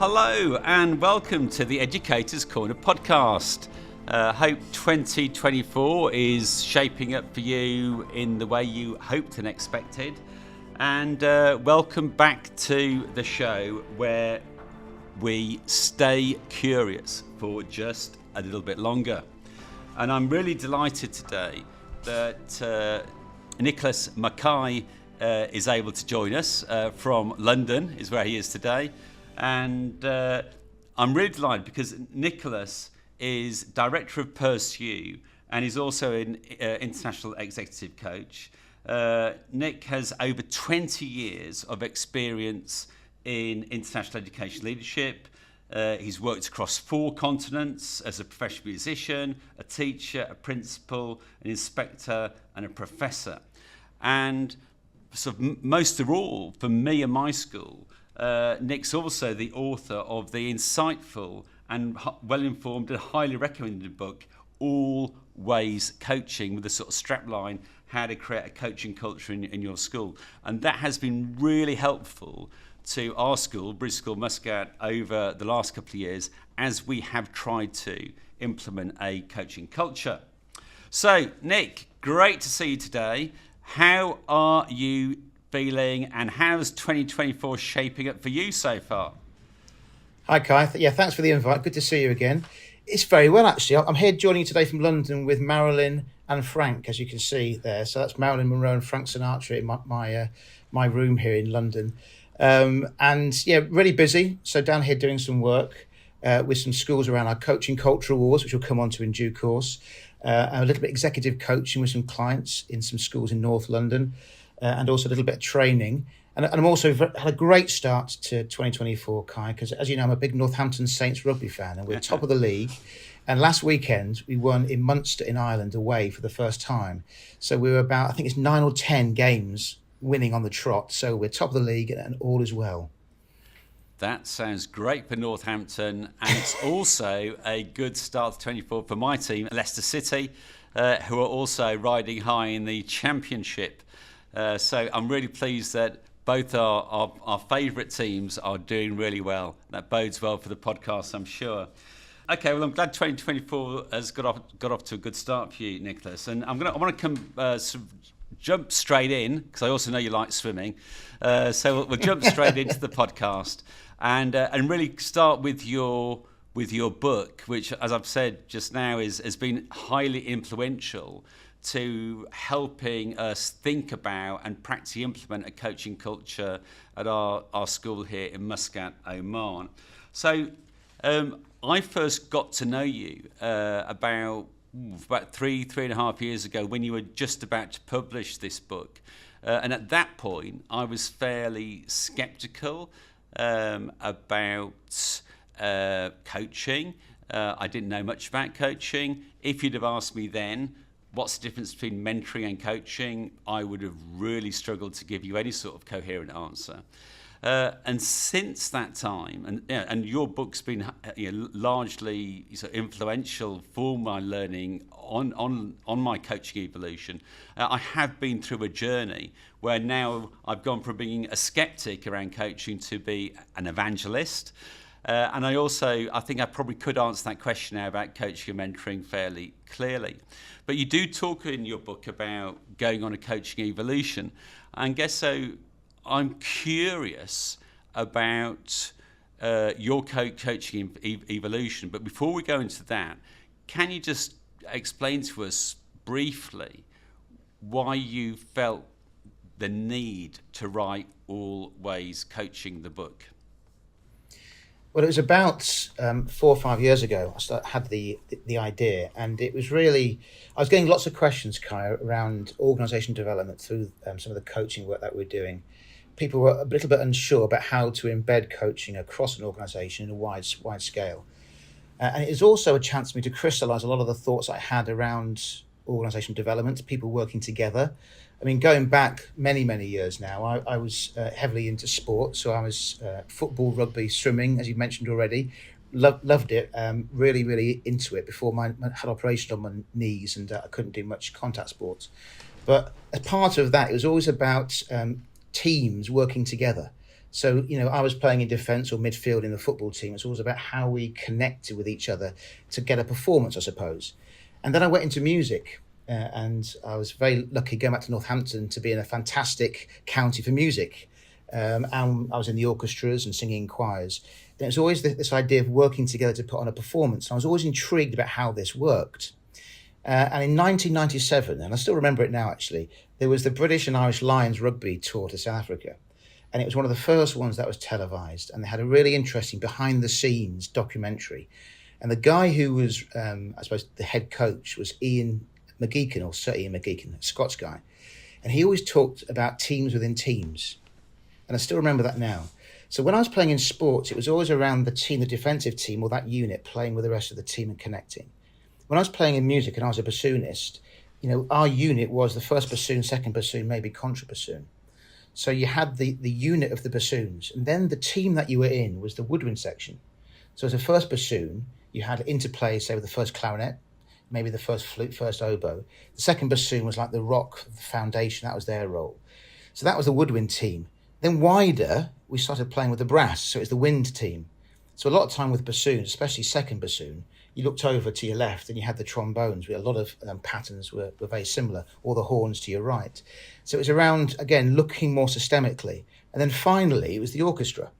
Hello and welcome to the Educator's Corner podcast. Hope 2024 is shaping up for you in the way you hoped and expected. And welcome back to the show where we stay curious for just a little bit longer. And I'm really delighted today that Nicholas McKie is able to join us from London, is where he is today. And I'm really delighted because Nicholas is Director of Pursue and he's also an International Executive Coach. Nick has over 20 years of experience in international education leadership. He's worked across 4 continents as a professional musician, a teacher, a principal, an inspector and a professor. And sort of most of all, for me and my school, Nick's also the author of the insightful and well-informed and highly recommended book, All Ways Coaching, with the sort of strapline, how to create a coaching culture in your school. And that has been really helpful to our school, British School Muscat, over the last couple of years as we have tried to implement a coaching culture. So, Nick, great to see you today. How are you feeling and how's 2024 shaping up for you so far? Hi, Kai. Thanks for the invite. Good to see you again. It's very well, actually. I'm here joining you today from London with Marilyn and Frank, as you can see there. So that's Marilyn Monroe and Frank Sinatra in my room here in London. Really busy. So down here doing some work with some schools around our coaching culture awards, which we'll come on to in due course. A little bit executive coaching with some clients in some schools in North London, and also a little bit of training. And I'm also had a great start to 2024, Kai, because as you know, I'm a big Northampton Saints rugby fan, and we're top of the league. And last weekend, we won in Munster in Ireland away for the first time. So we were about, I think it's 9 or 10 games winning on the trot. So we're top of the league and all is well. That sounds great for Northampton, and it's also a good start to 24 for my team, Leicester City, who are also riding high in the Championship. So I'm really pleased that both our favourite teams are doing really well. That bodes well for the podcast, I'm sure. Okay, well, I'm glad 2024 has got off to a good start for you, Nicholas. And I want to come jump straight in, because I also know you like swimming. So we'll jump straight into the podcast and really start with your book, which, as I've said just now, has been highly influential to helping us think about and practically implement a coaching culture at our school here in Muscat, Oman. So I first got to know you about 3.5 years ago when you were just about to publish this book. And at that point, I was fairly sceptical about coaching. I didn't know much about coaching. If you'd have asked me then, what's the difference between mentoring and coaching, I would have really struggled to give you any sort of coherent answer. And since that time, and your book's been largely sort of influential for my learning on my coaching evolution, I have been through a journey where now I've gone from being a skeptic around coaching to be an evangelist. And I think I probably could answer that question now about coaching and mentoring fairly clearly. But you do talk in your book about going on a coaching evolution. And guess so I'm curious about your coaching evolution. But before we go into that, can you just explain to us briefly why you felt the need to write All Ways Coaching, the book? Well, it was about 4 or 5 years ago I had the idea, and it was really, I was getting lots of questions, Kai, around organisation development through some of the coaching work that we're doing. People were a little bit unsure about how to embed coaching across an organisation in a wide scale. And it was also a chance for me to crystallise a lot of the thoughts I had around organisation development, people working together. I mean, going back many, many years now, I was heavily into sport. So I was football, rugby, swimming, as you mentioned already. Loved it, really, really into it before I had operation on my knees and I couldn't do much contact sports. But as part of that, it was always about teams working together. So, I was playing in defence or midfield in the football team. It's always about how we connected with each other to get a performance, I suppose. And then I went into music, and I was very lucky going back to Northampton to be in a fantastic county for music. And I was in the orchestras and singing in choirs. And it was always this idea of working together to put on a performance. And I was always intrigued about how this worked. And in 1997, and I still remember it now actually, there was the British and Irish Lions rugby tour to South Africa. And it was one of the first ones that was televised. And they had a really interesting behind the scenes documentary. And the guy who was, I suppose, the head coach was McKie, or Sir Ian McKie, a Scots guy. And he always talked about teams within teams. And I still remember that now. So when I was playing in sports, it was always around the team, the defensive team, or that unit playing with the rest of the team and connecting. When I was playing in music and I was a bassoonist, our unit was the first bassoon, second bassoon, maybe contra bassoon. So you had the unit of the bassoons, and then the team that you were in was the woodwind section. So as a first bassoon, you had interplay, say, with the first clarinet, maybe the first flute, first oboe. The second bassoon was like the rock, the foundation, that was their role. So that was the woodwind team. Then wider, we started playing with the brass, so it was the wind team. So a lot of time with bassoon, especially second bassoon, you looked over to your left and you had the trombones. A lot of patterns were very similar, or the horns to your right. So it was around, again, looking more systemically. And then finally, it was the orchestra.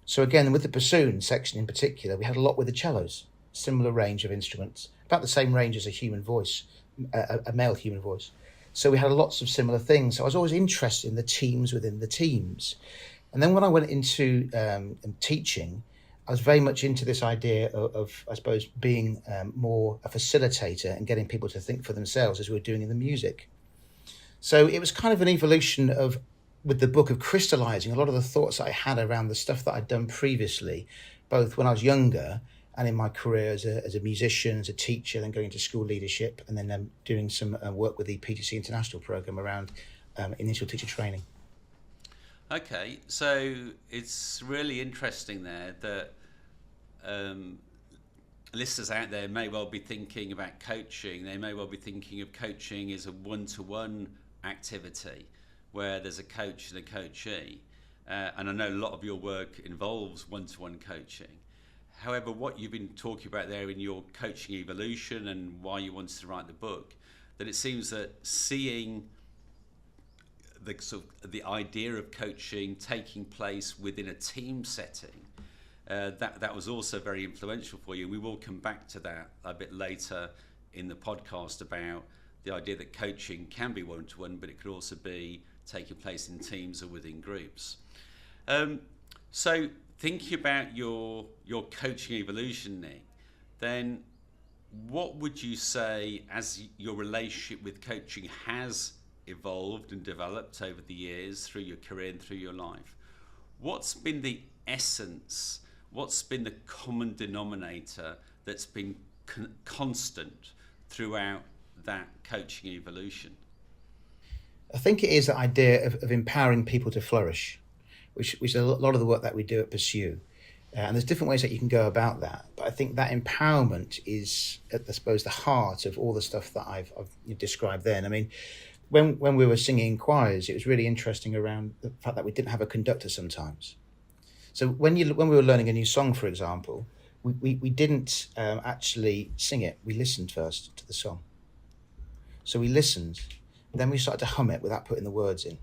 So again, with the bassoon section in particular, we had a lot with the cellos, similar range of instruments, about the same range as a human voice, a male human voice. So we had lots of similar things. So I was always interested in the teams within the teams. And then when I went into teaching, I was very much into this idea of I suppose, being more a facilitator and getting people to think for themselves as we were doing in the music. So it was kind of an evolution of, with the book, of crystallizing a lot of the thoughts I had around the stuff that I'd done previously, both when I was younger and in my career as a musician, as a teacher, then going into school leadership, and then doing some work with the PTC International program around initial teacher training. Okay, so it's really interesting there that listeners out there may well be thinking about coaching. They may well be thinking of coaching as a one-to-one activity where there's a coach and a coachee. And I know a lot of your work involves one-to-one coaching. However, what you've been talking about there in your coaching evolution and why you wanted to write the book, that it seems that seeing the idea of coaching taking place within a team setting, that was also very influential for you. We will come back to that a bit later in the podcast about the idea that coaching can be one-to-one, but it could also be taking place in teams or within groups. So thinking about your coaching evolution, Nick, then what would you say as your relationship with coaching has evolved and developed over the years through your career and through your life? What's been the essence, what's been the common denominator that's been constant throughout that coaching evolution? I think it is the idea of empowering people to flourish, which is a lot of the work that we do at Pursue. And there's different ways that you can go about that. But I think that empowerment is, I suppose, the heart of all the stuff that I've described then. I mean, when we were singing in choirs, it was really interesting around the fact that we didn't have a conductor sometimes. So when we were learning a new song, for example, we didn't actually sing it. We listened first to the song. So we listened, then we started to hum it without putting the words in.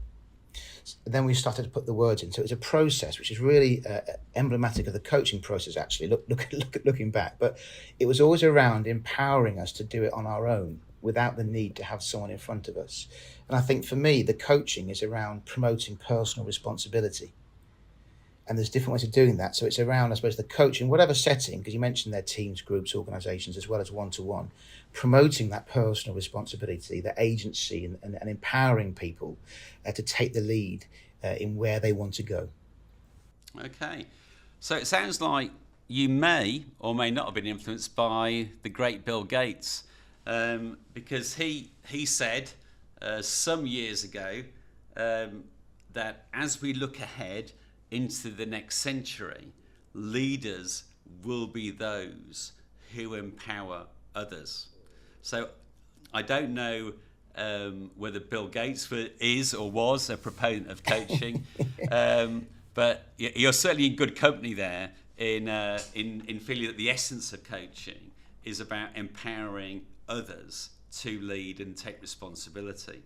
Then we started to put the words in. So it was a process which is really emblematic of the coaching process, actually, looking back. But it was always around empowering us to do it on our own without the need to have someone in front of us. And I think for me, the coaching is around promoting personal responsibility. And there's different ways of doing that. So it's around, I suppose, the coaching, whatever setting, because you mentioned their teams, groups, organizations, as well as one-to-one, promoting that personal responsibility, the agency, and empowering people to take the lead in where they want to go. Okay. So it sounds like you may or may not have been influenced by the great Bill Gates, because he said some years ago that as we look ahead into the next century, leaders will be those who empower others. So I don't know whether Bill Gates is or was a proponent of coaching, But you're certainly in good company there in feeling that the essence of coaching is about empowering others to lead and take responsibility.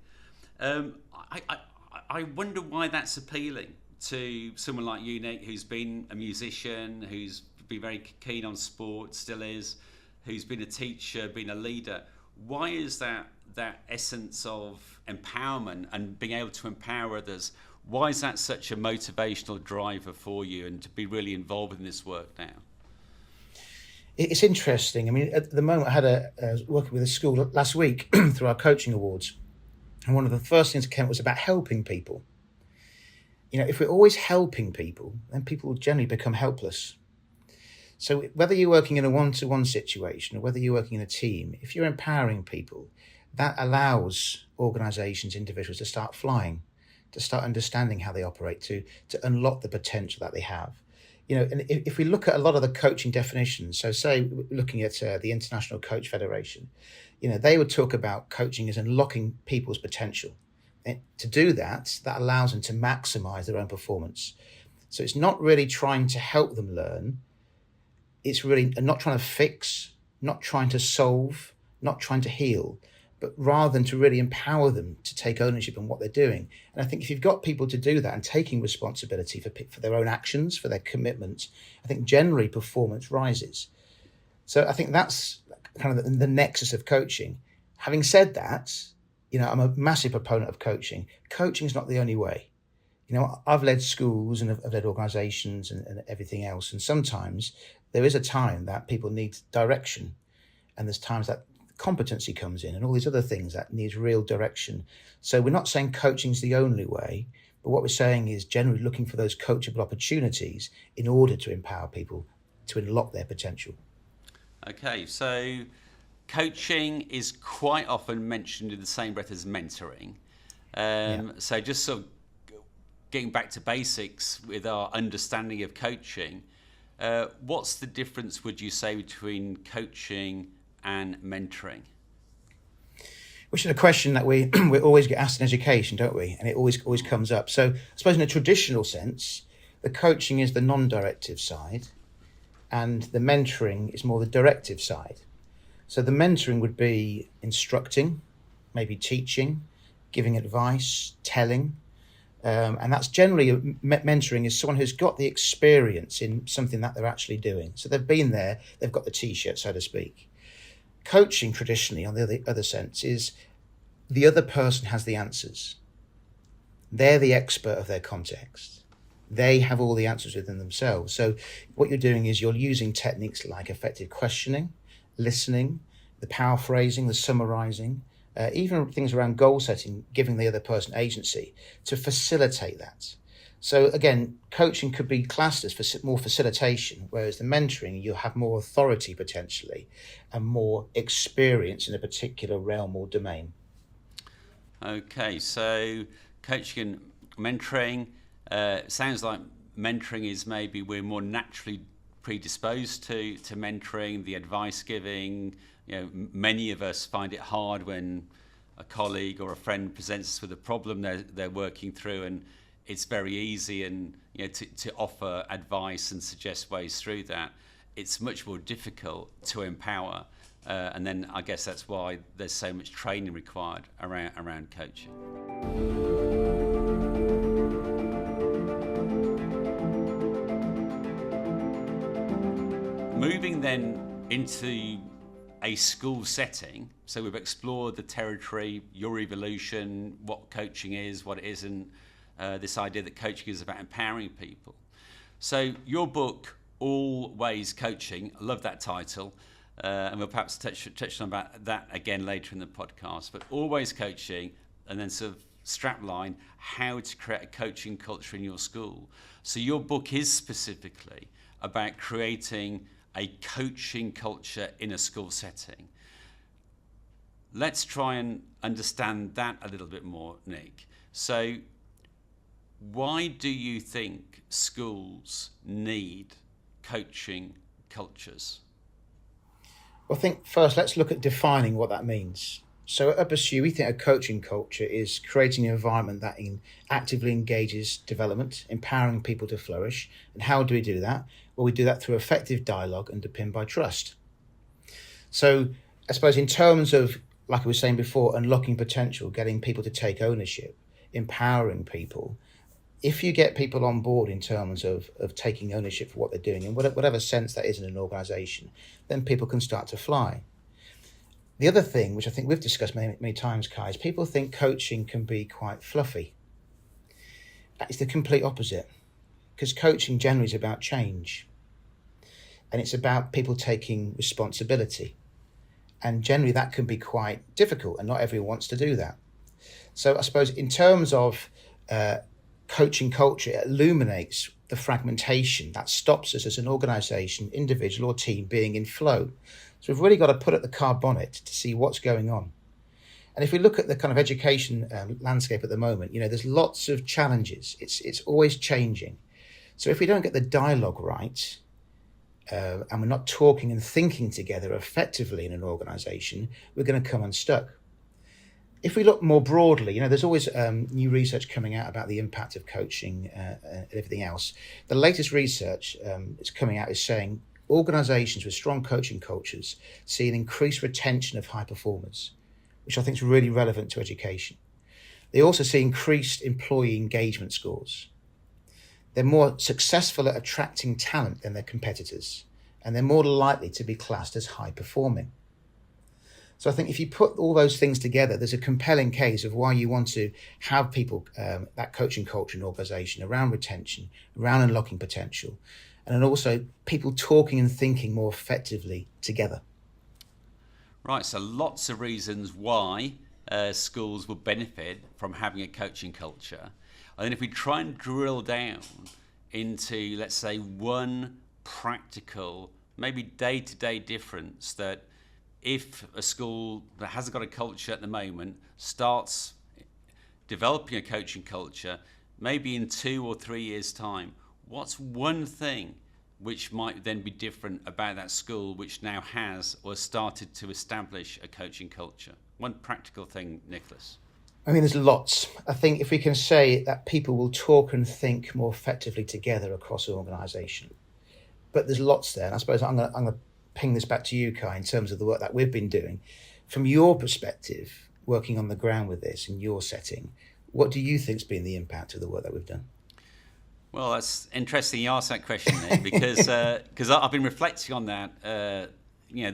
I wonder why that's appealing to someone like you, Nick, who's been a musician, who's been very keen on sport, still is, who's been a teacher, been a leader. Why is that essence of empowerment and being able to empower others? Why is that such a motivational driver for you, and to be really involved in this work now? It's interesting. I mean, at the moment, I was working with a school last week through our coaching awards, and one of the first things that came was about helping people. If we're always helping people, then people will generally become helpless. So whether you're working in a one-to-one situation or whether you're working in a team, if you're empowering people, that allows organizations, individuals to start flying, to start understanding how they operate, to unlock the potential that they have. And if we look at a lot of the coaching definitions, so say looking at the International Coach Federation, they would talk about coaching as unlocking people's potential. And to do that allows them to maximize their own performance. So it's not really trying to help them learn. It's really not trying to fix, not trying to solve, not trying to heal, but rather than to really empower them to take ownership in what they're doing. And I think if you've got people to do that and taking responsibility for their own actions, for their commitments, I think generally performance rises. So I think that's kind of the nexus of coaching. Having said that, I'm a massive proponent of coaching. Coaching is not the only way. I've led schools and I've led organizations and everything else. And sometimes there is a time that people need direction. And there's times that competency comes in and all these other things that needs real direction. So we're not saying coaching is the only way, but what we're saying is generally looking for those coachable opportunities in order to empower people to unlock their potential. Okay, so coaching is quite often mentioned in the same breath as mentoring. So just sort of getting back to basics with our understanding of coaching, what's the difference, would you say, between coaching and mentoring? Which is a question that we always get asked in education, don't we? And it always comes up. So I suppose in a traditional sense, the coaching is the non-directive side and the mentoring is more the directive side. So the mentoring would be instructing, maybe teaching, giving advice, telling. And that's generally, mentoring is someone who's got the experience in something that they're actually doing. So they've been there, they've got the t-shirt, so to speak. Coaching traditionally, on the other sense, is the other person has the answers. They're the expert of their context. They have all the answers within themselves. So what you're doing is you're using techniques like effective questioning, listening, the paraphrasing, the summarizing, even things around goal setting, giving the other person agency to facilitate that. So again, coaching could be classed as more facilitation, whereas the mentoring, you have more authority potentially and more experience in a particular realm or domain. Okay, so coaching and mentoring, sounds like mentoring is maybe we're more naturally predisposed to mentoring, the advice giving. Many of us find it hard when a colleague or a friend presents us with a problem they're working through, and it's very easy and to offer advice and suggest ways through that. It's much more difficult to empower, and then I guess that's why there's so much training required around coaching. Moving then into a school setting, so we've explored the territory, your evolution, what coaching is, what it isn't, this idea that coaching is about empowering people. So your book, Always Coaching, I love that title, and we'll perhaps touch on about that again later in the podcast, but Always Coaching, and then sort of strapline, how to create a coaching culture in your school. So your book is specifically about creating a coaching culture in a school setting. Let's try and understand that a little bit more, Nick. So why do you think schools need coaching cultures? Well, I think first let's look at defining what that means. So at Pursue, we think a coaching culture is creating an environment that actively engages development, empowering people to flourish. And how do we do that? Well, we do that through effective dialogue underpinned by trust. So I suppose in terms of, like I was saying before, unlocking potential, getting people to take ownership, empowering people, if you get people on board in terms of taking ownership for what they're doing, in whatever sense that is in an organisation, then people can start to fly. The other thing, which I think we've discussed many times, Kai, is people think coaching can be quite fluffy. That is the complete opposite, because coaching generally is about change, and it's about people taking responsibility. And generally that can be quite difficult, and not everyone wants to do that. So I suppose in terms of coaching culture, it illuminates the fragmentation that stops us as an organisation, individual or team being in flow. So we've really got to put up the car bonnet to see what's going on. And if we look at the kind of education landscape at the moment, there's lots of challenges. It's always changing. So if we don't get the dialogue right, and we're not talking and thinking together effectively in an organisation, we're going to come unstuck. If we look more broadly, there's always new research coming out about the impact of coaching and everything else. The latest research that's coming out is saying organisations with strong coaching cultures see an increased retention of high performers, which I think is really relevant to education. They also see increased employee engagement scores. They're more successful at attracting talent than their competitors, and they're more likely to be classed as high performing. So I think if you put all those things together, there's a compelling case of why you want to have people, that coaching culture and organisation around retention, around unlocking potential, and then also people talking and thinking more effectively together. Right, so lots of reasons why schools will benefit from having a coaching culture. And then if we try and drill down into, let's say, one practical, maybe day-to-day difference that if a school that hasn't got a culture at the moment starts developing a coaching culture, maybe in 2 or 3 years' time, what's one thing which might then be different about that school which now has or started to establish a coaching culture? One practical thing, Nicholas. I mean, there's lots. I think if we can say that people will talk and think more effectively together across an organisation, but there's lots there. And I suppose I'm going to ping this back to you, Kai, in terms of the work that we've been doing. From your perspective, working on the ground with this in your setting, what do you think's been the impact of the work that we've done? Well, that's interesting you asked that question there, because I've been reflecting on that,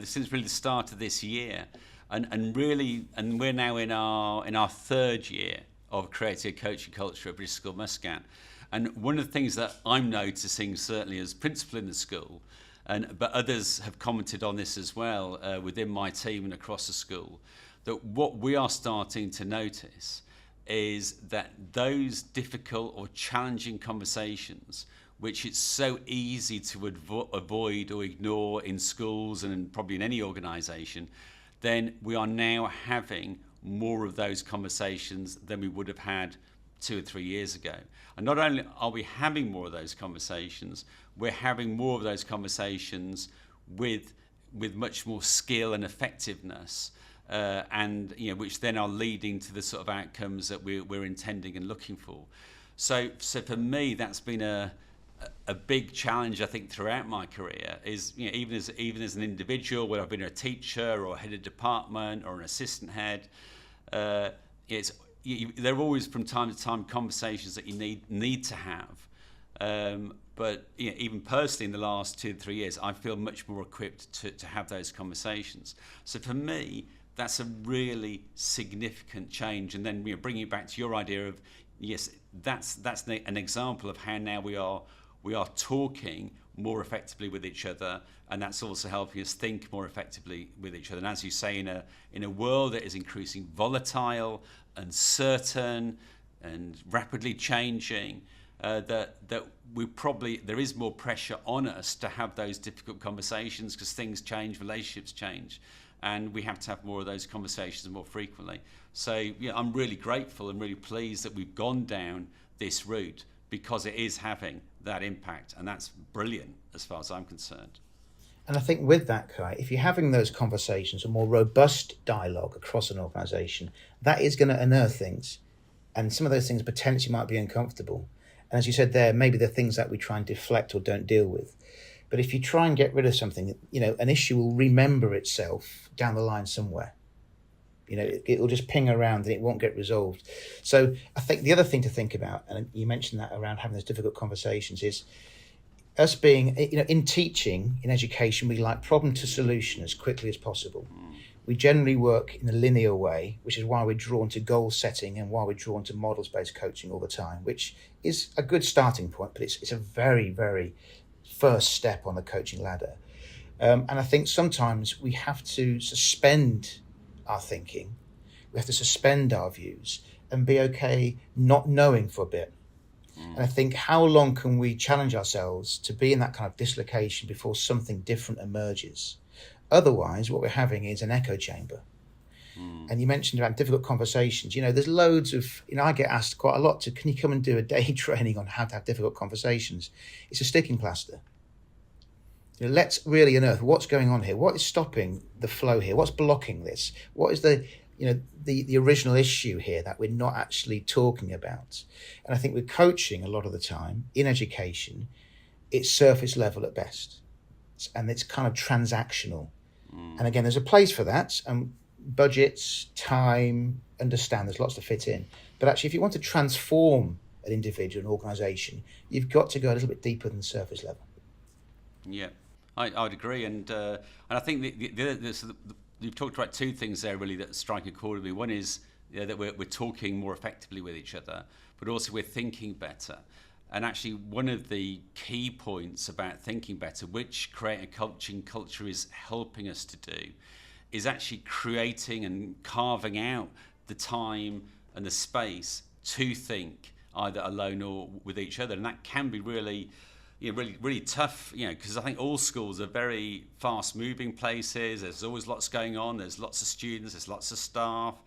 since really the start of this year, and we're now in our third year of creating a coaching culture at British School Muscat. And one of the things that I'm noticing, certainly as principal in the school, but others have commented on this as well within my team and across the school, that what we are starting to notice is that those difficult or challenging conversations, which it's so easy to avoid or ignore in schools and probably in any organisation, then we are now having more of those conversations than we would have had 2 or 3 years ago. And not only are we having more of those conversations, we're having more of those conversations with much more skill and effectiveness, and which then are leading to the sort of outcomes that we're intending and looking for. So for me, that's been a big challenge, I think, throughout my career. Is even as an individual, whether I've been a teacher or head of department or an assistant head, there are always from time to time conversations that you need to have. But even personally, in the last 2 to 3 years, I feel much more equipped to have those conversations. So for me, that's a really significant change. And then bringing it back to your idea of, yes, that's an example of how now we are talking more effectively with each other, and that's also helping us think more effectively with each other. And as you say, in a world that is increasing volatile, uncertain, and rapidly changing, that there is more pressure on us to have those difficult conversations, because things change, relationships change, and we have to have more of those conversations more frequently. So I'm really grateful and really pleased that we've gone down this route, because it is having that impact, and that's brilliant as far as I'm concerned. And I think with that, Kai, if you're having those conversations, a more robust dialogue across an organisation, that is going to unearth things. And some of those things potentially might be uncomfortable. And as you said there, maybe the things that we try and deflect or don't deal with. But if you try and get rid of something, an issue will remember itself down the line somewhere. It will just ping around and it won't get resolved. So I think the other thing to think about, and you mentioned that around having those difficult conversations, is us being, in teaching, in education, we like problem to solution as quickly as possible. We generally work in a linear way, which is why we're drawn to goal setting and why we're drawn to models-based coaching all the time, which is a good starting point, but it's a very, very first step on the coaching ladder. And I think sometimes we have to suspend our thinking, we have to suspend our views and be okay not knowing for a bit. And I think, how long can we challenge ourselves to be in that kind of dislocation before something different emerges? Otherwise, what we're having is an echo chamber. And you mentioned about difficult conversations. There's loads of, I get asked quite a lot can you come and do a day training on how to have difficult conversations? It's a sticking plaster. Let's really unearth what's going on here. What is stopping the flow here? What's blocking this? What is the original issue here that we're not actually talking about? And I think with coaching, a lot of the time in education, it's surface level at best, and it's kind of transactional. And again, there's a place for that, and budgets, time, understand there's lots to fit in. But actually, if you want to transform an individual, an organisation, you've got to go a little bit deeper than surface level. Yeah, I would agree, and I think you've talked about two things there really that strike a chord with me. One is that we're talking more effectively with each other, but also we're thinking better. And actually, one of the key points about thinking better, which Create a Coaching Culture is helping us to do, is actually creating and carving out the time and the space to think either alone or with each other. And that can be really tough, because I think all schools are very fast-moving places. There's always lots going on. There's lots of students. There's lots of staff.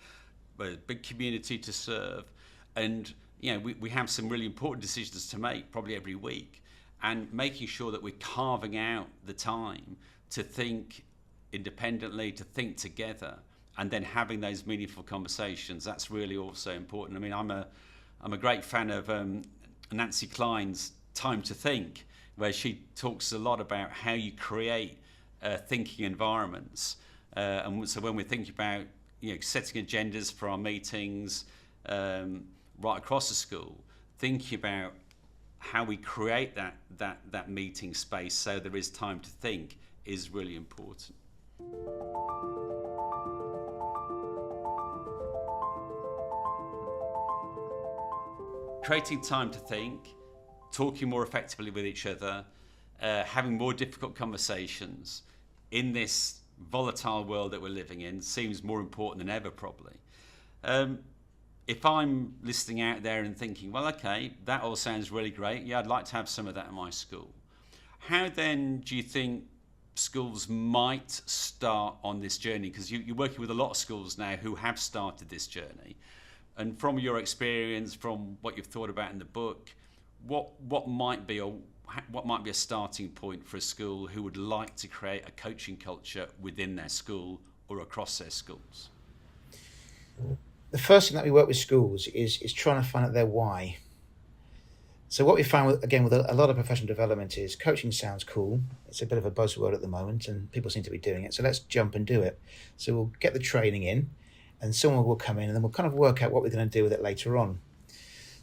There's a big community to serve, and we have some really important decisions to make probably every week, and making sure that we're carving out the time to think independently, to think together, and then having those meaningful conversations. That's really also important. I mean, I'm a great fan of Nancy Klein's Time to Think, where she talks a lot about how you create thinking environments. And so when we're thinking about setting agendas for our meetings right across the school, thinking about how we create that meeting space so there is time to think is really important. Creating time to think, talking more effectively with each other, having more difficult conversations in this volatile world that we're living in seems more important than ever, probably. If I'm listening out there and thinking, well, okay, that all sounds really great. Yeah, I'd like to have some of that in my school. How then do you think schools might start on this journey? Because you're working with a lot of schools now who have started this journey. And from your experience, from what you've thought about in the book, what might be a starting point for a school who would like to create a coaching culture within their school or across their schools? The first thing that we work with schools is trying to find out their why. So what we found, with a lot of professional development, is coaching sounds cool. It's a bit of a buzzword at the moment and people seem to be doing it. So let's jump and do it. So we'll get the training in and someone will come in and then we'll kind of work out what we're going to do with it later on.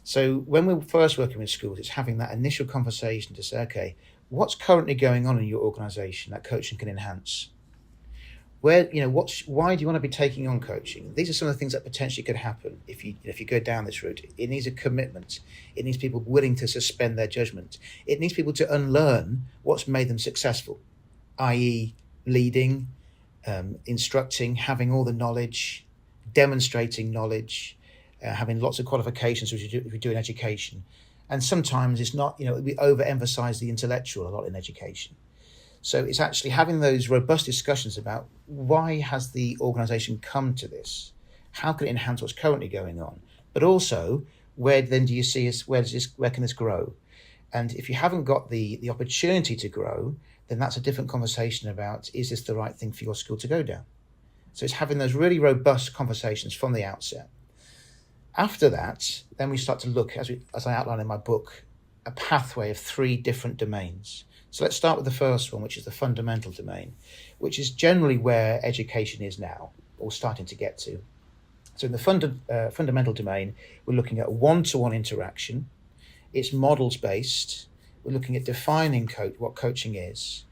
So when we're first working with schools, it's having that initial conversation to say, okay, what's currently going on in your organisation that coaching can enhance? Why do you want to be taking on coaching? These are some of the things that potentially could happen if you go down this route. It needs a commitment. It needs people willing to suspend their judgment. It needs people to unlearn what's made them successful, i.e. leading, instructing, having all the knowledge, demonstrating knowledge, having lots of qualifications, which we do in education. And sometimes it's not, we overemphasize the intellectual a lot in education. So it's actually having those robust discussions about why has the organisation come to this? How can it enhance what's currently going on? But also, where then do you see us? Where can this grow? And if you haven't got the opportunity to grow, then that's a different conversation about, is this the right thing for your school to go down? So it's having those really robust conversations from the outset. After that, then we start to look, as I outline in my book, a pathway of 3 different domains. So let's start with the first one, which is the fundamental domain, which is generally where education is now, or starting to get to. So in the fundamental domain, we're looking at one-to-one interaction. It's models-based. We're looking at defining what coaching is.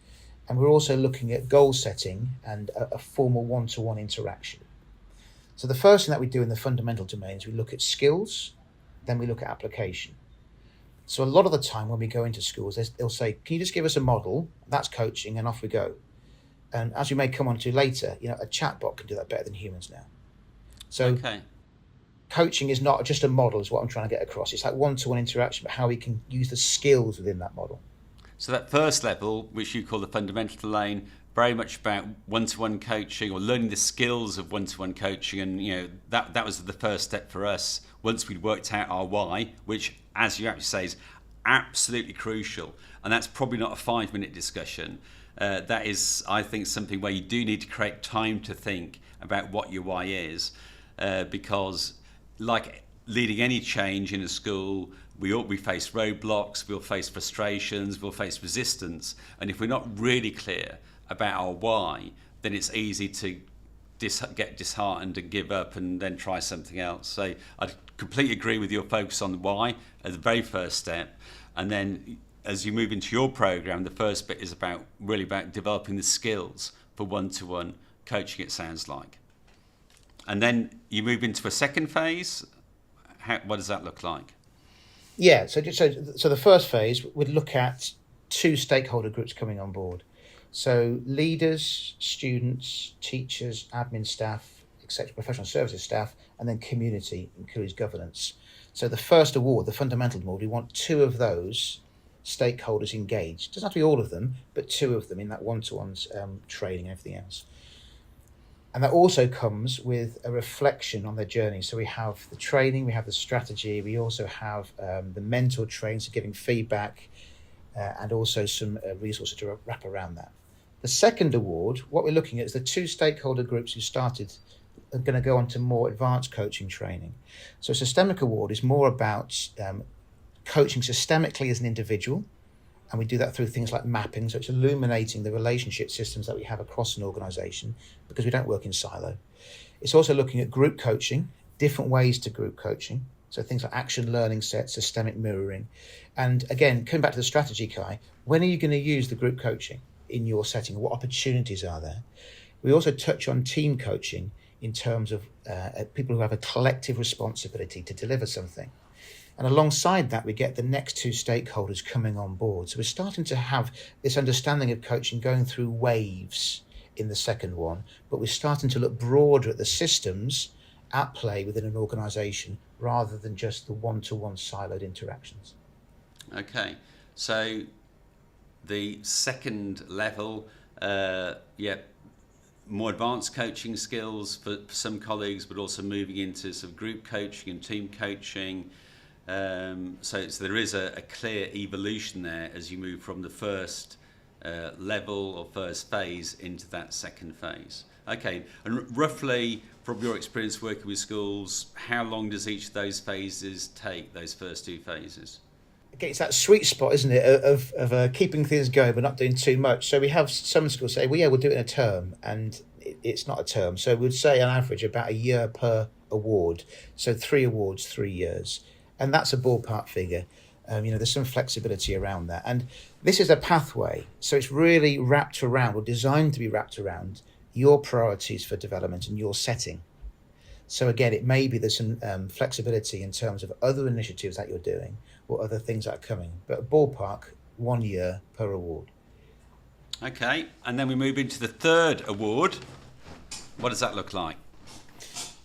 And we're also looking at goal setting and a formal one-to-one interaction. So the first thing that we do in the fundamental domain is we look at skills, then we look at application. So a lot of the time when we go into schools, they'll say, can you just give us a model? That's coaching, and off we go. And as we may come on to later, a chatbot can do that better than humans now. So coaching is not just a model, is what I'm trying to get across. It's like one-to-one interaction, but how we can use the skills within that model. So that first level, which you call the fundamental domain, very much about one-to-one coaching or learning the skills of one-to-one coaching. And, that was the first step for us once we'd worked out our why, which, as you actually say, is absolutely crucial. And that's probably not a 5-minute discussion. That is, I think, something where you do need to create time to think about what your why is, because like leading any change in a school, we face roadblocks, we'll face frustrations, we'll face resistance. And if we're not really clear about our why, then it's easy to get disheartened and give up and then try something else. So I completely agree with your focus on the why as the very first step. And then as you move into your program, the first bit is really about developing the skills for one-to-one coaching, it sounds like. And then you move into a second phase. What does that look like? Yeah, so the first phase, we'd look at 2 stakeholder groups coming on board. So leaders, students, teachers, admin staff, etc., professional services staff, and then community, includes governance. So the first award, the fundamental award, we want 2 of those stakeholders engaged. Doesn't have to be all of them, but 2 of them in that one-to-ones training and everything else. And that also comes with a reflection on their journey. So we have the training, we have the strategy, we also have the mentor training, so giving feedback, and also some resources to wrap around that. The second award, what we're looking at is the 2 stakeholder groups who started are going to go on to more advanced coaching training. So a systemic award is more about coaching systemically as an individual, and we do that through things like mapping. So it's illuminating the relationship systems that we have across an organisation, because we don't work in silo. It's also looking at group coaching, different ways to group coaching. So things like action learning sets, systemic mirroring. And again, coming back to the strategy, Kai, when are you going to use the group coaching in your setting? What opportunities are there? We also touch on team coaching in terms of people who have a collective responsibility to deliver something. And alongside that, we get the next 2 stakeholders coming on board. So we're starting to have this understanding of coaching going through waves in the second one, but we're starting to look broader at the systems at play within an organisation rather than just the one-to-one siloed interactions. Okay, so the second level, more advanced coaching skills for some colleagues, but also moving into some group coaching and team coaching. So there is a clear evolution there as you move from the first level or first phase into that second phase. Okay, and roughly from your experience working with schools, how long does each of those phases take, those first 2 phases? Okay, it's that sweet spot, isn't it, of keeping things going but not doing too much. So we have some schools say, well, yeah, we'll do it in a term, and it's not a term. So we'd say on average about a year per award. So 3 awards, 3 years. And that's a ballpark figure. There's some flexibility around that. And this is a pathway. So it's really wrapped around, or designed to be wrapped around, your priorities for development and your setting. So again, it may be there's some flexibility in terms of other initiatives that you're doing or other things that are coming. But a ballpark, 1 year per award. Okay, and then we move into the third award. What does that look like?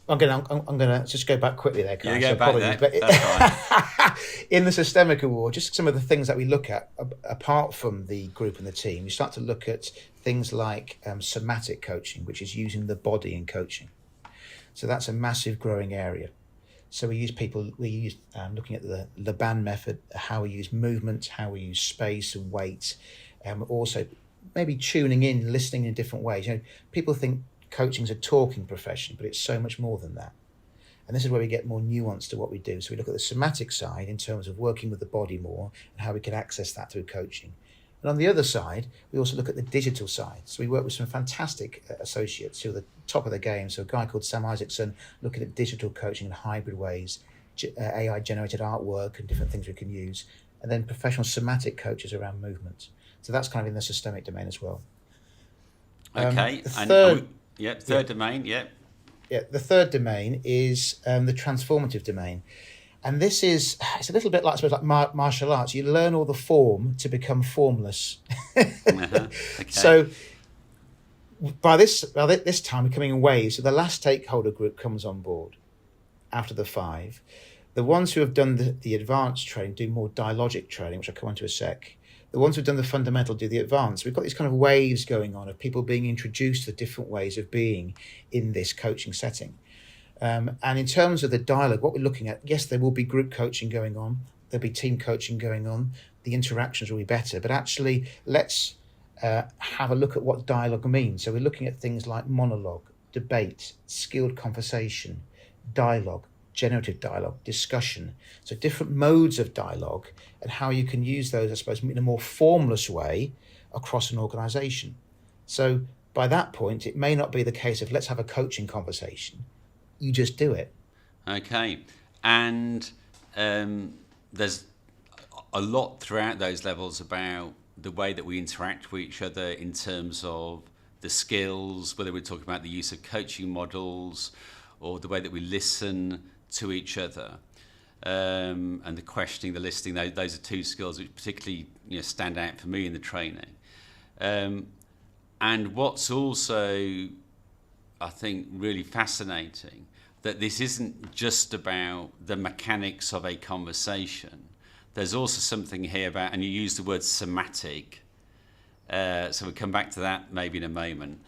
I'm gonna just go back quickly there, Carl. You go back there. But That's fine. In the systemic award, just some of the things that we look at apart from the group and the team, you start to look at things like somatic coaching, which is using the body in coaching. So that's a massive growing area. So we use looking at the Laban method, how we use movement, how we use space and weight, and also maybe tuning in, listening in different ways. People think coaching is a talking profession, but it's so much more than that. And this is where we get more nuance to what we do. So we look at the somatic side in terms of working with the body more and how we can access that through coaching. And on the other side, we also look at the digital side. So we work with some fantastic associates who are the top of the game. So a guy called Sam Isaacson looking at digital coaching in hybrid ways, AI-generated artwork and different things we can use. And then professional somatic coaches around movement. So that's kind of in the systemic domain as well. Okay. Third domain, yeah. Yeah, the third domain is the transformative domain. And it's a little bit like, I suppose, like martial arts. You learn all the form to become formless. Okay. So by this time, we're coming in waves. So the last stakeholder group comes on board after the 5. The ones who have done the advanced training do more dialogic training, which I'll come on to a sec. The ones who've done the fundamental do the advanced. We've got these kind of waves going on of people being introduced to different ways of being in this coaching setting. And in terms of the dialogue, what we're looking at, yes, there will be group coaching going on. There'll be team coaching going on. The interactions will be better. But actually, let's have a look at what dialogue means. So we're looking at things like monologue, debate, skilled conversation, dialogue, generative dialogue, discussion. So different modes of dialogue and how you can use those, I suppose, in a more formless way across an organisation. So by that point, it may not be the case of let's have a coaching conversation. You just do it. Okay. And there's a lot throughout those levels about the way that we interact with each other in terms of the skills, whether we're talking about the use of coaching models or the way that we listen to each other, and the questioning, the listening. Those are 2 skills which particularly stand out for me in the training. And what's also, I think, really fascinating, that this isn't just about the mechanics of a conversation. There's also something here about, and you use the word somatic, so we'll come back to that maybe in a moment.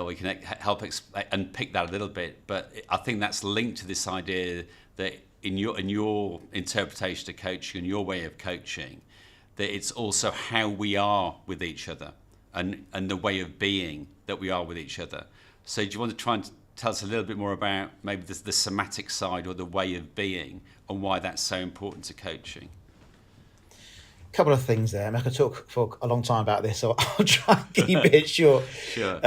We can help unpick that a little bit, but I think that's linked to this idea that in your interpretation of coaching and your way of coaching, that it's also how we are with each other and the way of being that we are with each other. So do you want to try and tell us a little bit more about maybe the somatic side or the way of being and why that's so important to coaching? A couple of things there. I could talk for a long time about this, so I'll try and keep it short. Sure.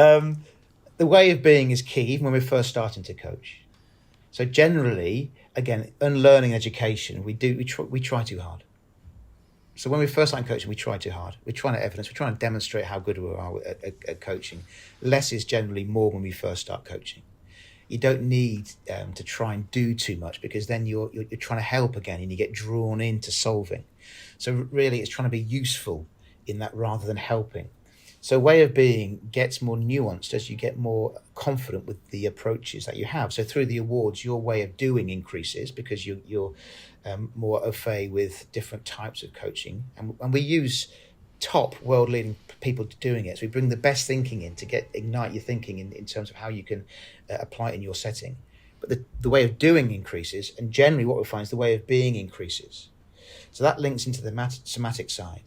The way of being is key, even when we're first starting to coach. So generally, again, unlearning education, we try too hard. So when we first start coaching, we try too hard. We're trying to evidence. We're trying to demonstrate how good we are at coaching. Less is generally more when we first start coaching. You don't need to try and do too much, because then you're trying to help again and you get drawn into solving. So really, it's trying to be useful in that rather than helping. So way of being gets more nuanced as you get more confident with the approaches that you have. So through the awards, your way of doing increases because you're more au fait with different types of coaching. And we use top world-leading people doing it. So we bring the best thinking in to ignite your thinking in terms of how you can apply it in your setting. But the way of doing increases, and generally what we find is the way of being increases. So that links into the somatic side.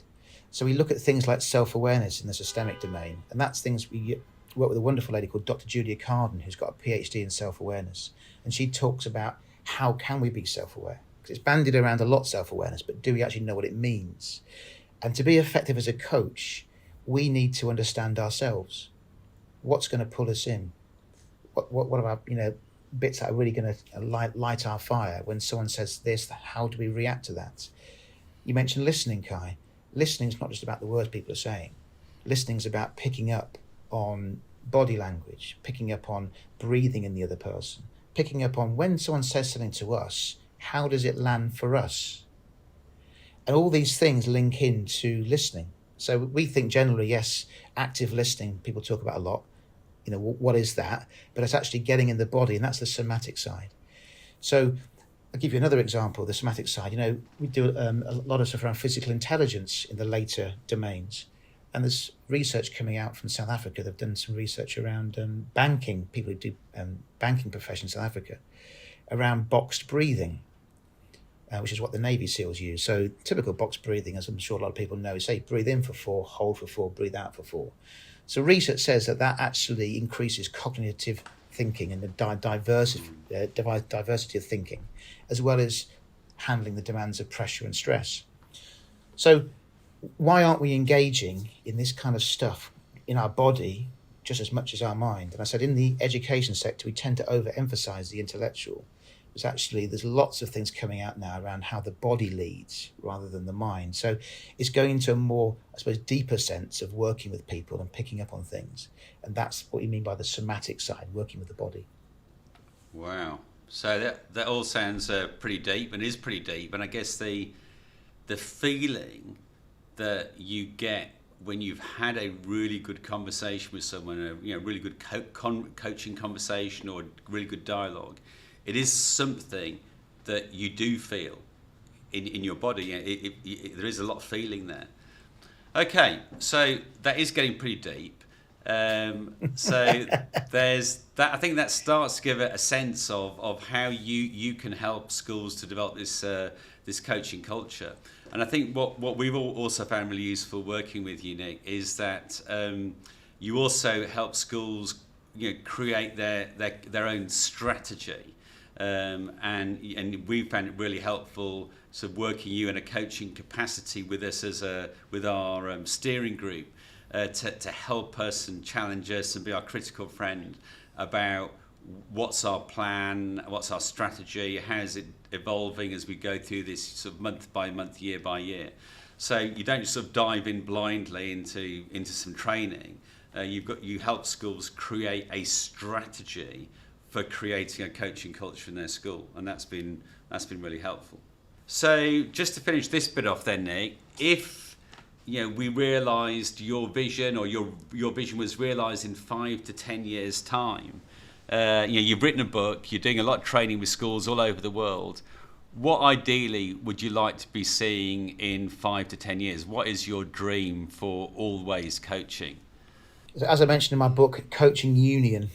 So we look at things like self-awareness in the systemic domain, and that's things we work with a wonderful lady called Dr. Julia Carden, who's got a PhD in self-awareness, and she talks about how can we be self-aware, because it's bandied around a lot, self-awareness, but do we actually know what it means? And to be effective as a coach, we need to understand ourselves. What's going to pull us in? What about bits that are really going to light our fire when someone says this? How do we react to that? You mentioned listening, Kai. Listening is not just about the words people are saying. Listening is about picking up on body language, picking up on breathing in the other person, picking up on when someone says something to us, how does it land for us? And all these things link into listening. So we think generally, yes, active listening, people talk about a lot. What is that? But it's actually getting in the body, and that's the somatic side. So I'll give you another example, the somatic side. We do a lot of stuff around physical intelligence in the later domains. And there's research coming out from South Africa. They've done some research around banking, people who do banking profession in South Africa. around boxed breathing, which is what the Navy SEALs use. So typical boxed breathing, as I'm sure a lot of people know, is say breathe in for 4, hold for 4, breathe out for 4. So research says that actually increases cognitive thinking and the diversity of thinking, as well as handling the demands of pressure and stress. So why aren't we engaging in this kind of stuff in our body just as much as our mind? And I said in the education sector, we tend to overemphasize the intellectual. Because actually there's lots of things coming out now around how the body leads rather than the mind. So it's going into a more, I suppose, deeper sense of working with people and picking up on things. And that's what you mean by the somatic side, working with the body. Wow. So that all sounds pretty deep and is pretty deep. And I guess the feeling that you get when you've had a really good conversation with someone, a really good coaching conversation or really good dialogue, it is something that you do feel in your body. There is a lot of feeling there. Okay, so that is getting pretty deep. So there's that. I think that starts to give it a sense of how you can help schools to develop this coaching culture. And I think what we've also found really useful working with you, Nick, is that you also help schools create their own strategy. And we found it really helpful sort of working you in a coaching capacity with us with our steering group to help us and challenge us and be our critical friend about what's our plan, what's our strategy, how is it evolving as we go through this sort of month by month, year by year. So you don't just sort of dive in blindly into some training. You help schools create a strategy for creating a coaching culture in their school, and that's been really helpful. So just to finish this bit off then, Nick, if we realised your vision or your vision was realised in 5 to 10 years' time, you've written a book, you're doing a lot of training with schools all over the world. What ideally would you like to be seeing in 5 to 10 years? What is your dream for Always Coaching? As I mentioned in my book, Coaching Union.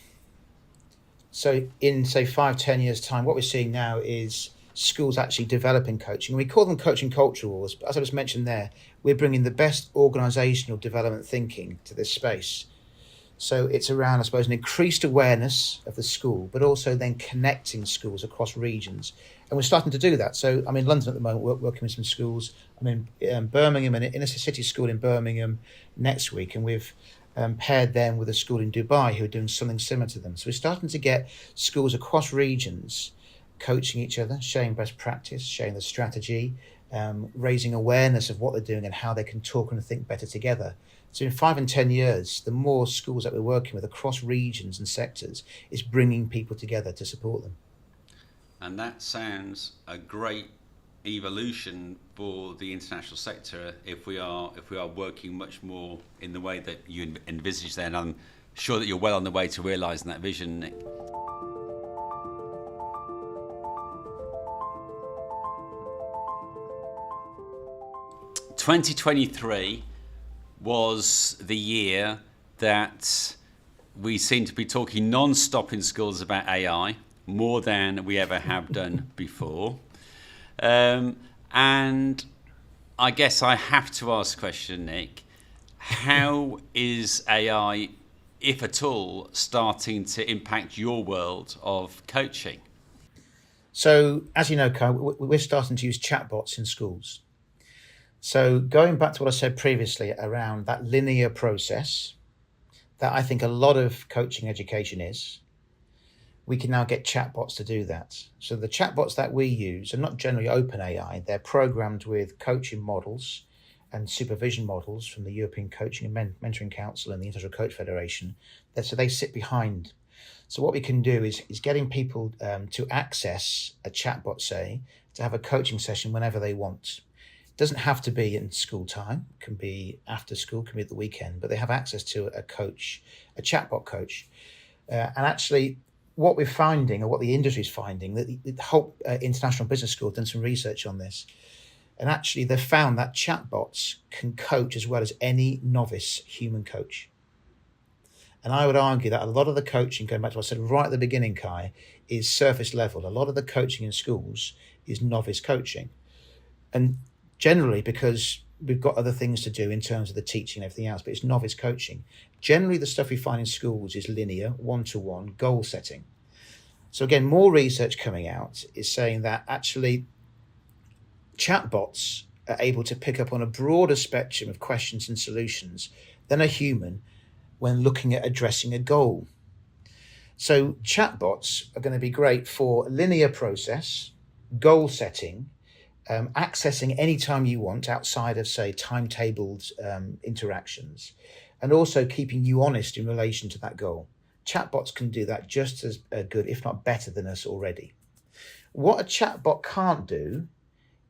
So in, say, 5-10 years' time, what we're seeing now is schools actually developing coaching. We call them coaching culture wars, but as I just mentioned there, we're bringing the best organisational development thinking to this space. So it's around, I suppose, an increased awareness of the school, but also then connecting schools across regions. And we're starting to do that. So I'm in London at the moment, working with some schools. I'm in Birmingham, in a city school in Birmingham next week, and we've paired them with a school in Dubai who are doing something similar to them. So we're starting to get schools across regions coaching each other, sharing best practice, sharing the strategy, raising awareness of what they're doing and how they can talk and think better together. So in 5 and 10 years, the more schools that we're working with across regions and sectors is bringing people together to support them. And that sounds a great evolution for the international sector if we are working much more in the way that you envisage there. And I'm sure that you're well on the way to realising that vision, Nick. "2023 was the year that we seem to be talking non-stop in schools about AI, more than we ever have done before. And I guess I have to ask a question, Nick. How is AI, if at all, starting to impact your world of coaching? So, as you know, Kai, we're starting to use chatbots in schools. So going back to what I said previously around that linear process that I think a lot of coaching education is, we can now get chatbots to do that. So the chatbots that we use are not generally open AI. They're programmed with coaching models and supervision models from the European Coaching and Mentoring Council and the International Coach Federation. So they sit behind. So what we can do is getting people to access a chatbot, say, to have a coaching session whenever they want. It doesn't have to be in school time. It can be after school, it can be at the weekend, but they have access to a coach, a chatbot coach. And actually, what we're finding, or what the industry is finding, that the whole International Business School have done some research on this, and actually they've found that chatbots can coach as well as any novice human coach. And I would argue that a lot of the coaching, going back to what I said right at the beginning, Kai, is surface level. A lot of the coaching in schools is novice coaching. And generally, because we've got other things to do in terms of the teaching and everything else, but it's novice coaching. Generally, the stuff we find in schools is linear, one-to-one, goal setting. So again, more research coming out is saying that actually chatbots are able to pick up on a broader spectrum of questions and solutions than a human when looking at addressing a goal. So chatbots are going to be great for linear process, goal setting, accessing anytime you want outside of, say, timetabled interactions, and also keeping you honest in relation to that goal. Chatbots can do that just as good, if not better than us already. What a chatbot can't do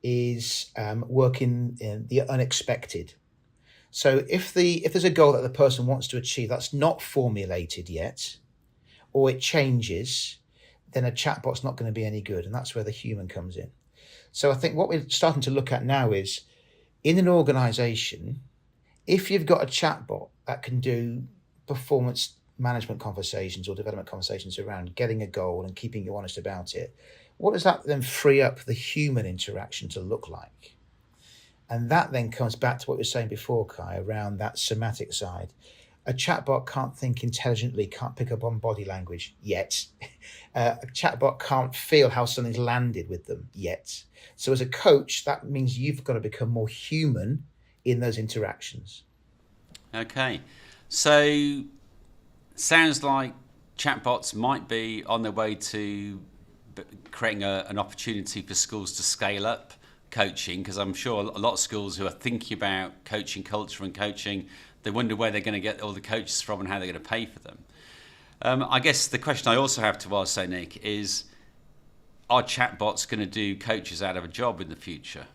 is work in the unexpected. So if there's a goal that the person wants to achieve that's not formulated yet, or it changes, then a chatbot's not going to be any good, and that's where the human comes in. So I think what we're starting to look at now is, in an organization, if you've got a chatbot that can do performance management conversations or development conversations around getting a goal and keeping you honest about it, what does that then free up the human interaction to look like? And that then comes back to what we were saying before, Kai, around that somatic side. A chatbot can't think intelligently, can't pick up on body language yet. A chatbot can't feel how something's landed with them yet. So as a coach, that means you've got to become more human in those interactions. Okay. So sounds like chatbots might be on their way to creating an opportunity for schools to scale up coaching, because I'm sure a lot of schools who are thinking about coaching culture and coaching, they wonder where they're going to get all the coaches from and how they're going to pay for them. I guess the question I also have to ask, so Nick, is, are chatbots going to do coaches out of a job in the future?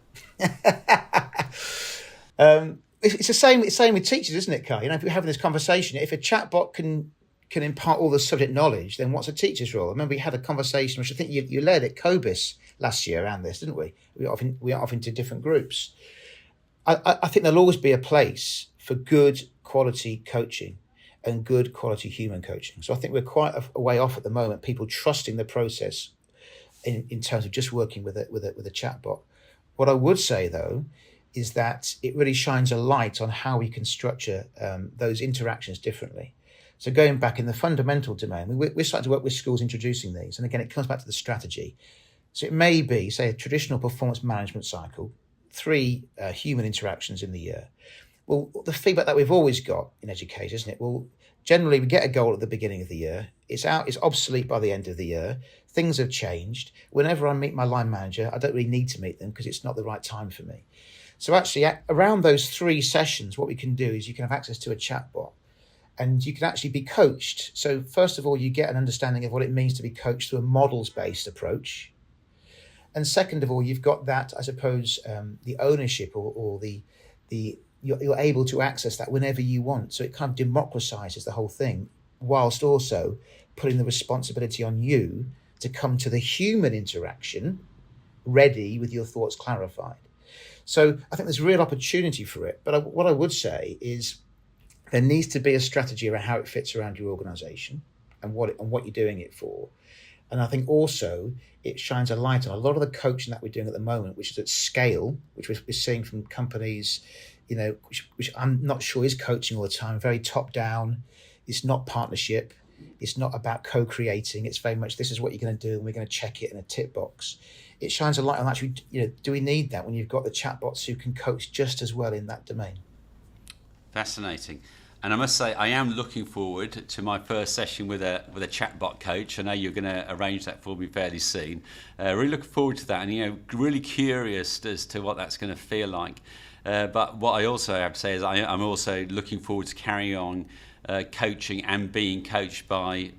It's the same with teachers, isn't it, Kai? If we're having this conversation, if a chatbot can impart all the subject knowledge, then what's a teacher's role? I remember we had a conversation, which I think you led at COBIS last year around this, didn't we? We went off into different groups. I think there'll always be a place for good quality coaching and good quality human coaching. So I think we're quite a way off at the moment, people trusting the process in terms of just working with a chatbot. What I would say, though, is that it really shines a light on how we can structure those interactions differently. So going back in the fundamental domain, we're starting to work with schools introducing these. And again, it comes back to the strategy. So it may be, say, a traditional performance management cycle, 3 human interactions in the year. Well, the feedback that we've always got in education, isn't it? Well, generally we get a goal at the beginning of the year. It's obsolete by the end of the year. Things have changed. Whenever I meet my line manager, I don't really need to meet them because it's not the right time for me. So actually, around those 3 sessions, what we can do is you can have access to a chatbot and you can actually be coached. So first of all, you get an understanding of what it means to be coached through a models-based approach. And second of all, you've got that, I suppose, the ownership or you're able to access that whenever you want. So it kind of democratizes the whole thing, whilst also putting the responsibility on you to come to the human interaction ready with your thoughts clarified. So I think there's real opportunity for it. But what I would say is there needs to be a strategy around how it fits around your organization and what you're doing it for. And I think also it shines a light on a lot of the coaching that we're doing at the moment, which is at scale, which we're seeing from companies, which I'm not sure is coaching all the time, very top down. It's not partnership. It's not about co-creating. It's very much, this is what you're going to do and we're going to check it in a tick box. It shines a light on actually, do we need that when you've got the chatbots who can coach just as well in that domain? Fascinating. And I must say, I am looking forward to my first session with a chatbot coach. I know you're going to arrange that for me fairly soon. Really looking forward to that, and really curious as to what that's going to feel like. But what I also have to say is I'm also looking forward to carrying on coaching and being coached by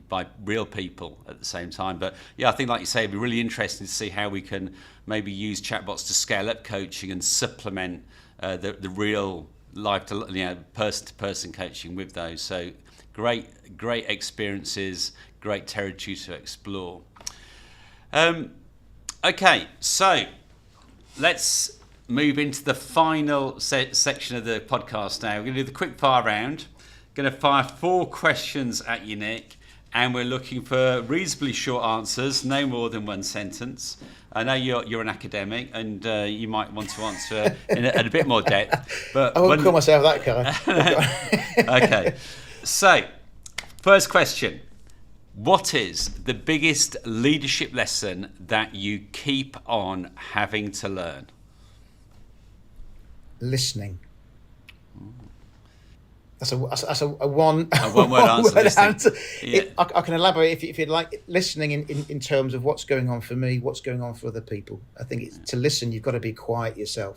real people at the same time. But yeah, I think, like you say, it'd be really interesting to see how we can maybe use chatbots to scale up coaching and supplement the real life to person-to-person coaching with those. So great experiences, great territory to explore. Okay, so let's move into the final section of the podcast now. We're going to do the quick fire round. Going to fire 4 questions at you, Nick, and we're looking for reasonably short answers, no more than one sentence. I know you're an academic, and you might want to answer in a bit more depth. But I won't call myself that guy. Okay. So, first question. What is the biggest leadership lesson that you keep on having to learn? Listening. That's a one-word answer. Yeah. I can elaborate if you'd like. Listening in terms of what's going on for me, what's going on for other people. I think to listen, you've got to be quiet yourself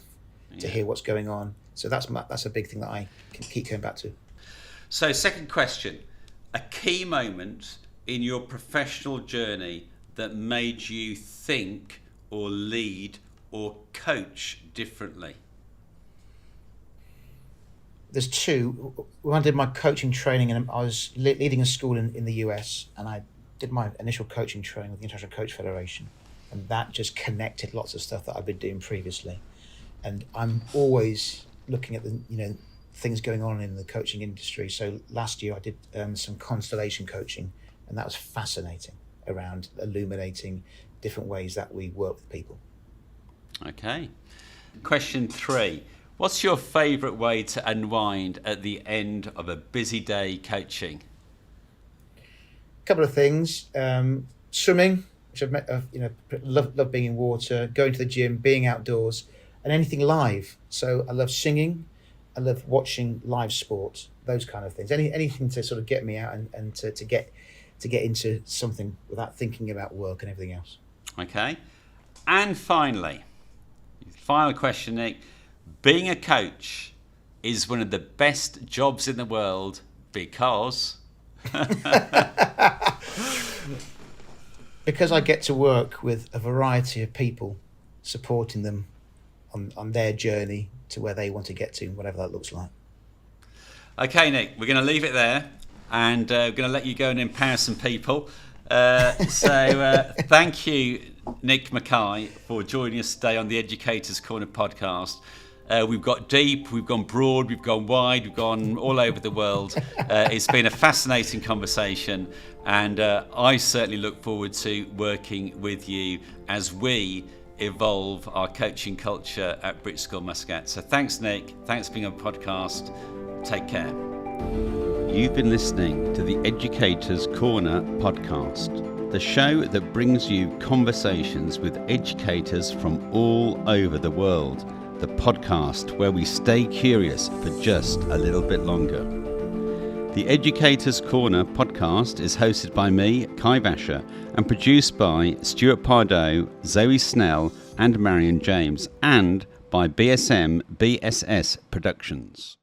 to hear what's going on. So that's a big thing that I can keep going back to. So, second question. A key moment in your professional journey that made you think or lead or coach differently? There's two. When I did my coaching training, and I was leading a school in the US, and I did my initial coaching training with the International Coach Federation, and that just connected lots of stuff that I've been doing previously. And I'm always looking at the things going on in the coaching industry. So last year I did some constellation coaching, and that was fascinating around illuminating different ways that we work with people. Okay. Question 3. What's your favourite way to unwind at the end of a busy day coaching? A couple of things. Swimming, which love being in water, going to the gym, being outdoors, and anything live. So I love singing. I love watching live sport, those kind of things. Anything to sort of get me out and to get into something without thinking about work and everything else. Okay. And finally, final question, Nick. Being a coach is one of the best jobs in the world because... Because I get to work with a variety of people, supporting them on their journey to where they want to get to, whatever that looks like. Okay, Nick, we're going to leave it there, and we're going to let you go and empower some people. Thank you, Nick McKie, for joining us today on the Educators Corner podcast. We've got deep, we've gone broad, we've gone wide, we've gone all over the world. It's been a fascinating conversation, and I certainly look forward to working with you as we evolve our coaching culture at British School Muscat. So thanks, Nick. Thanks for being on the podcast. Take care. You've been listening to the Educators Corner podcast, the show that brings you conversations with educators from all over the world, the podcast where we stay curious for just a little bit longer. The Educators Corner podcast is hosted by me, Kai Vasher, and produced by Stuart Pardoe, Zoe Snell and Marion James, and by BSM BSS Productions.